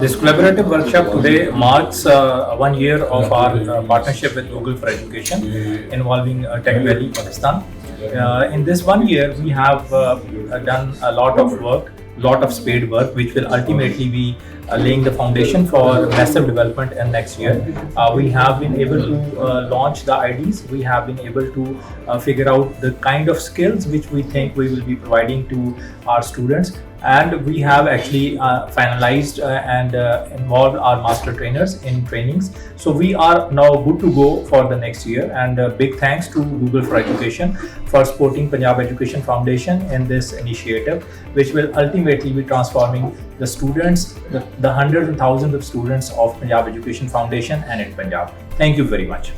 This collaborative workshop today marks 1 year of our partnership with Google for Education involving techvalley, Pakistan. In this 1 year, we have done a lot of work, lot of spade work, which will ultimately be laying the foundation for massive development in next year. We have been able to launch the IDs. We have been able to figure out the kind of skills which we think we will be providing to our students. And we have actually finalized and involved our master trainers in trainings. So we are now good to go for the next year. And big thanks to Google for Education for supporting Punjab Education Foundation in this initiative, which will ultimately be transforming the students, the hundreds and thousands of students of Punjab Education Foundation and in Punjab. Thank you very much.